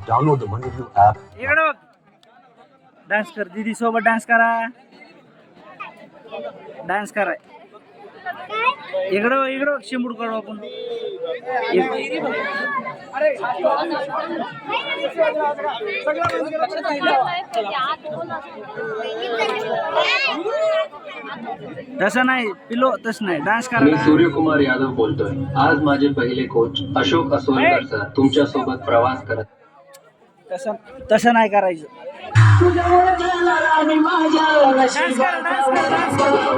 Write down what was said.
Download the Mandi view app. इकडे बघ, dance कर दीदी सोबत, डान्स करा, डान्स करा. इकडं शिंबूड काढू आपण. तसं नाही पिलो, तसं नाही, डान्स करा. मी सूर्यकुमार यादव बोलतोय. आज माझे पहिले कोच अशोक असोलकर सर तुमच्या सोबत प्रवास करत. तसं नाही करायचं. डान्स करा, डान्स करा, डान्स करा.